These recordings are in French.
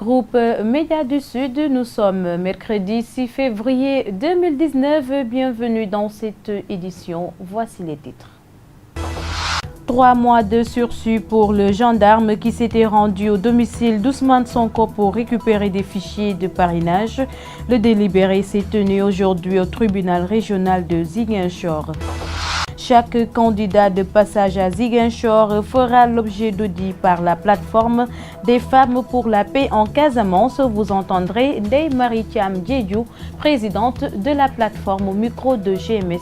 Groupe Médias du Sud, nous sommes mercredi 6 février 2019. Bienvenue dans cette édition. Voici les titres. 3 mois de sursis pour le gendarme qui s'était rendu au domicile d'Ousmane Sonko pour récupérer des fichiers de parrainage. Le délibéré s'est tenu aujourd'hui au tribunal régional de Ziguinchor. Chaque candidat de passage à Ziguinchor fera l'objet d'audit par la plateforme des femmes pour la paix en Casamance. Vous entendrez Ndeye Marie Thiam Diédhiou, présidente de la plateforme au micro de GMS.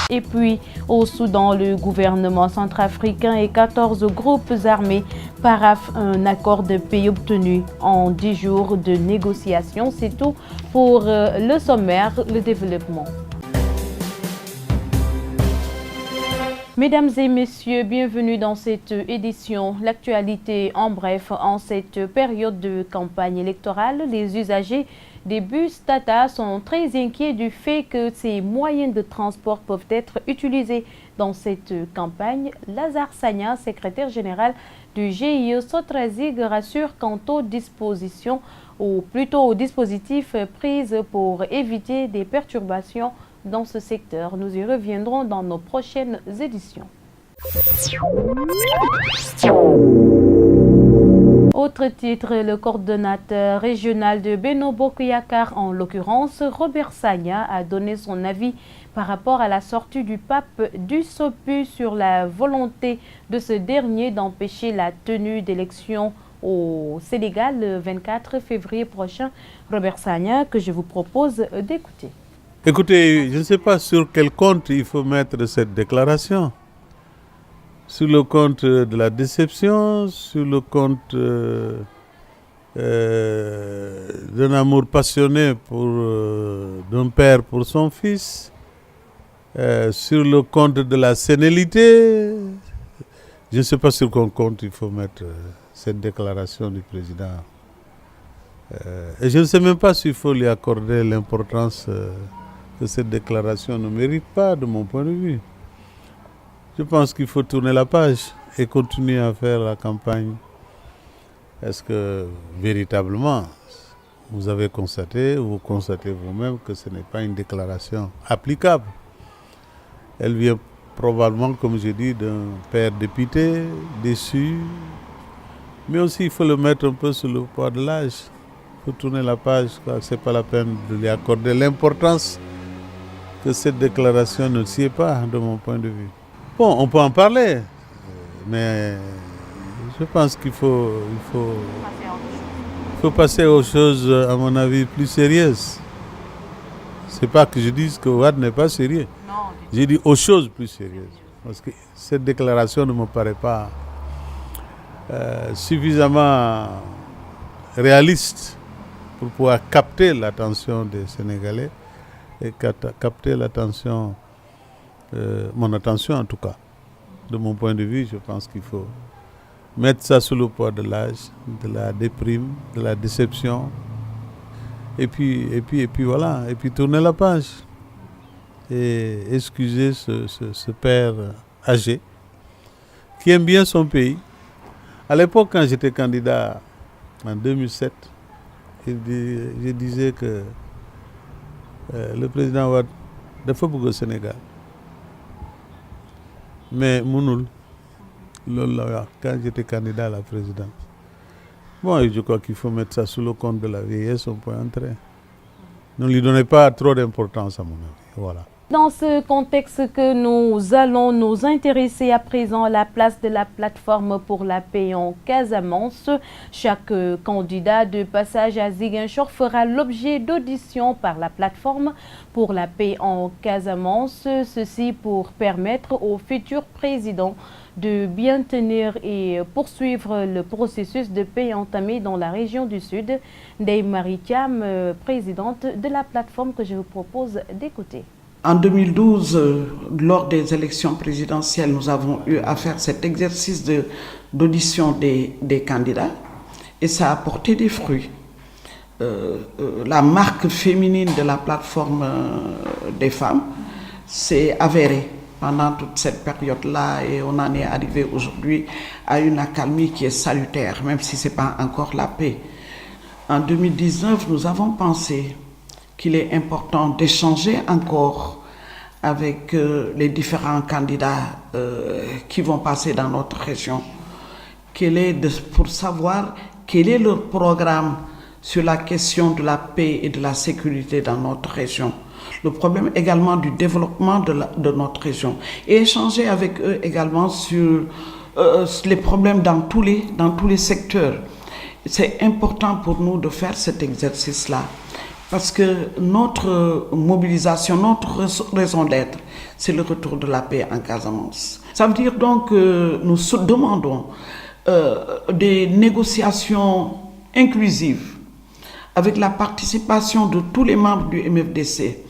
Et puis, au Soudan, le gouvernement centrafricain et 14 groupes armés paraphent un accord de paix obtenu en 10 jours de négociations. C'est tout pour le sommaire, le développement. Mesdames et messieurs, bienvenue dans cette édition. L'actualité en bref, en cette période de campagne électorale, les usagers des bus Tata sont très inquiets du fait que ces moyens de transport peuvent être utilisés dans cette campagne. Lazare Sagna, secrétaire général du GIE Sotrazig, rassure quant aux dispositions, ou plutôt aux dispositifs pris pour éviter des perturbations dans ce secteur. Nous y reviendrons dans nos prochaines éditions. Autre titre, le coordonnateur régional de Benno Bokk Yakaar, en l'occurrence Robert Sagna, a donné son avis par rapport à la sortie du pape du SOPU sur la volonté de ce dernier d'empêcher la tenue d'élections au Sénégal le 24 février prochain. Robert Sagna, que je vous propose d'écouter. Écoutez, je ne sais pas sur quel compte il faut mettre cette déclaration. Sur le compte de la déception, sur le compte d'un amour passionné d'un père pour son fils, sur le compte de la sénilité. Je ne sais pas sur quel compte il faut mettre cette déclaration du président. Et je ne sais même pas s'il faut lui accorder l'importance que cette déclaration ne mérite pas de mon point de vue. Je pense qu'il faut tourner la page et continuer à faire la campagne. Est-ce que véritablement, vous avez constaté, ou vous constatez vous-même que ce n'est pas une déclaration applicable? Elle vient probablement, comme je dis, d'un père député, déçu, mais aussi il faut le mettre un peu sur le poids de l'âge. Il faut tourner la page, ce n'est pas la peine de lui accorder l'importance que cette déclaration ne sied pas, de mon point de vue. Bon, on peut en parler, mais je pense qu'il faut passer aux choses, à mon avis, plus sérieuses. C'est pas que je dise que Wade n'est pas sérieux. Non. J'ai dit aux choses plus sérieuses. Parce que cette déclaration ne me paraît pas suffisamment réaliste pour pouvoir capter l'attention des Sénégalais et capter l'attention, mon attention en tout cas. De mon point de vue, je pense qu'il faut mettre ça sous le poids de l'âge, de la déprime, de la déception, et puis voilà, et puis tourner la page et excuser ce père âgé qui aime bien son pays. À l'époque, quand j'étais candidat en 2007, je disais que le président Wade dafa bëgg au Sénégal mais mënul loolu la wax quand j'étais candidat à la présidence. Bon, je crois qu'il faut mettre ça sous le compte de la vieillesse, on peut entrer. Ne lui donnez pas trop d'importance à mon avis. Voilà. Dans ce contexte que nous allons nous intéresser à présent à la place de la plateforme pour la paix en Casamance. Chaque candidat de passage à Ziguinchor fera l'objet d'audition par la plateforme pour la paix en Casamance. Ceci pour permettre au futur président de bien tenir et poursuivre le processus de paix entamé dans la région du Sud. Ndeye Marie Thiam, présidente de la plateforme, que je vous propose d'écouter. En 2012, lors des élections présidentielles, nous avons eu à faire cet exercice d'audition des candidats et ça a porté des fruits. La marque féminine de la plateforme des femmes s'est avérée pendant toute cette période-là et on en est arrivé aujourd'hui à une accalmie qui est salutaire, même si ce n'est pas encore la paix. En 2019, nous avons pensé qu'il est important d'échanger encore avec les différents candidats qui vont passer dans notre région, pour savoir quel est leur programme sur la question de la paix et de la sécurité dans notre région. Le problème également du développement de notre région. Et échanger avec eux également sur les problèmes dans tous les secteurs. C'est important pour nous de faire cet exercice-là. Parce que notre mobilisation, notre raison d'être, c'est le retour de la paix en Casamance. Ça veut dire donc que nous demandons des négociations inclusives avec la participation de tous les membres du MFDC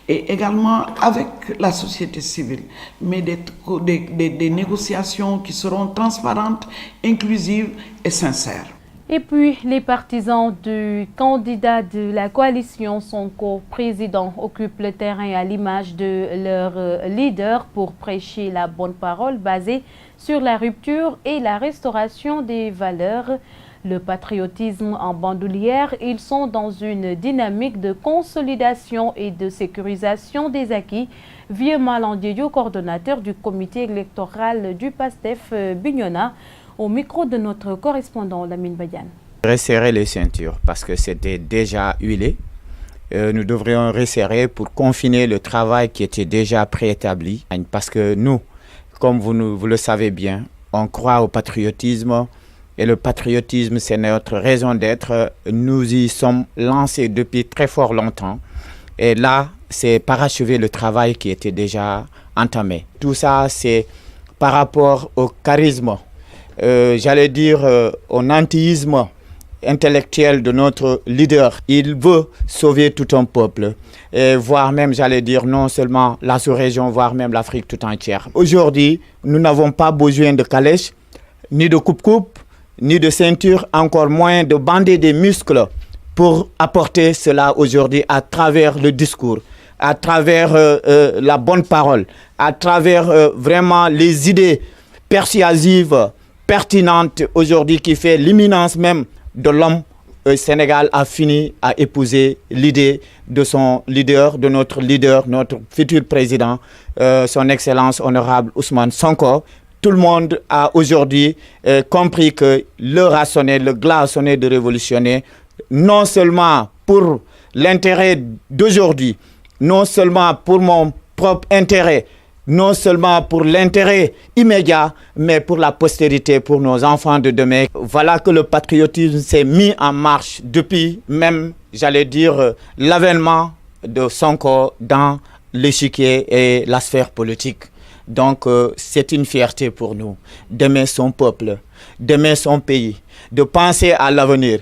et également avec la société civile, mais des négociations qui seront transparentes, inclusives et sincères. Et puis, les partisans du candidat de la coalition Sonko président occupent le terrain à l'image de leur leader pour prêcher la bonne parole basée sur la rupture et la restauration des valeurs. Le patriotisme en bandoulière, ils sont dans une dynamique de consolidation et de sécurisation des acquis. Vieux Malandiyo, coordonnateur du comité électoral du PASTEF Bignona, au micro de notre correspondant Lamine Badiane. Resserrer les ceintures parce que c'était déjà huilé. Nous devrions resserrer pour confiner le travail qui était déjà préétabli. Parce que nous, comme vous le savez bien, on croit au patriotisme. Et le patriotisme, c'est notre raison d'être. Nous y sommes lancés depuis très fort longtemps. Et là, c'est parachever le travail qui était déjà entamé. Tout ça, c'est par rapport au charisme, j'allais dire au nantisme intellectuel de notre leader. Il veut sauver tout un peuple, et voire même, j'allais dire, non seulement la sous-région, voire même l'Afrique tout entière. Aujourd'hui, nous n'avons pas besoin de calèche, ni de coupe-coupe, ni de ceinture, encore moins de bander des muscles pour apporter cela aujourd'hui à travers le discours, à travers la bonne parole, à travers vraiment les idées persuasives, pertinente aujourd'hui qui fait l'imminence même de l'homme. Sénégal a fini à épouser l'idée de son leader, de notre leader, notre futur président, son excellence honorable Ousmane Sonko. Tout le monde a aujourd'hui compris que l'heure a sonné, le glas a sonné de révolutionner, non seulement pour l'intérêt d'aujourd'hui, non seulement pour mon propre intérêt, non seulement pour l'intérêt immédiat, mais pour la postérité, pour nos enfants de demain. Voilà que le patriotisme s'est mis en marche depuis même, j'allais dire, l'avènement de Sonko dans l'échiquier et la sphère politique. Donc, c'est une fierté pour nous d'aimer son peuple, d'aimer son pays, de penser à l'avenir.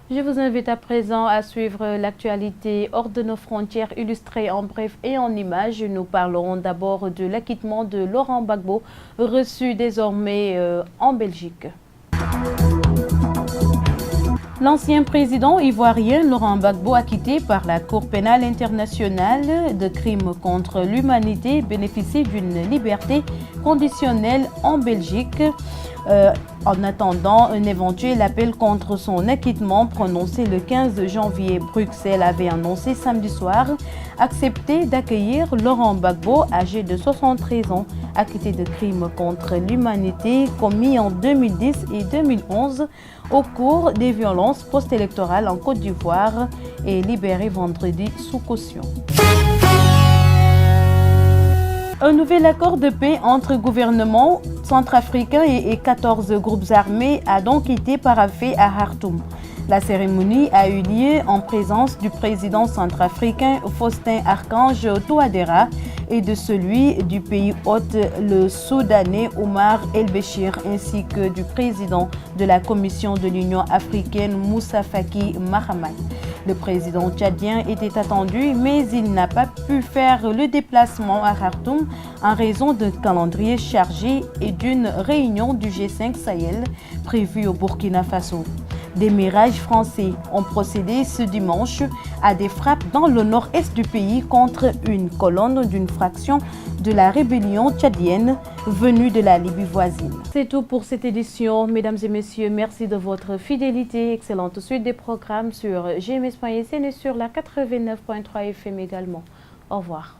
Je vous invite à présent à suivre l'actualité hors de nos frontières, illustrée en bref et en images. Nous parlerons d'abord de l'acquittement de Laurent Gbagbo, reçu désormais en Belgique. L'ancien président ivoirien Laurent Gbagbo, acquitté par la Cour pénale internationale de crimes contre l'humanité, bénéficie d'une liberté conditionnelle en Belgique. En attendant un éventuel appel contre son acquittement prononcé le 15 janvier, Bruxelles avait annoncé samedi soir accepter d'accueillir Laurent Gbagbo, âgé de 73 ans, acquitté de crimes contre l'humanité commis en 2010 et 2011 au cours des violences post-électorales en Côte d'Ivoire et libéré vendredi sous caution. Un nouvel accord de paix entre gouvernements centrafricains et 14 groupes armés a donc été paraphé à Khartoum. La cérémonie a eu lieu en présence du président centrafricain Faustin Archange Touadéra et de celui du pays hôte, le Soudanais Omar El-Béchir, ainsi que du président de la Commission de l'Union africaine Moussa Faki Mahamat. Le président tchadien était attendu, mais il n'a pas pu faire le déplacement à Khartoum en raison d'un calendrier chargé et d'une réunion du G5 Sahel prévue au Burkina Faso. Des Mirages français ont procédé ce dimanche à des frappes dans le nord-est du pays contre une colonne d'une fraction de la rébellion tchadienne venue de la Libye voisine. C'est tout pour cette édition. Mesdames et messieurs, merci de votre fidélité. Excellente suite des programmes sur gms.sn et sur la 89.3 FM également. Au revoir.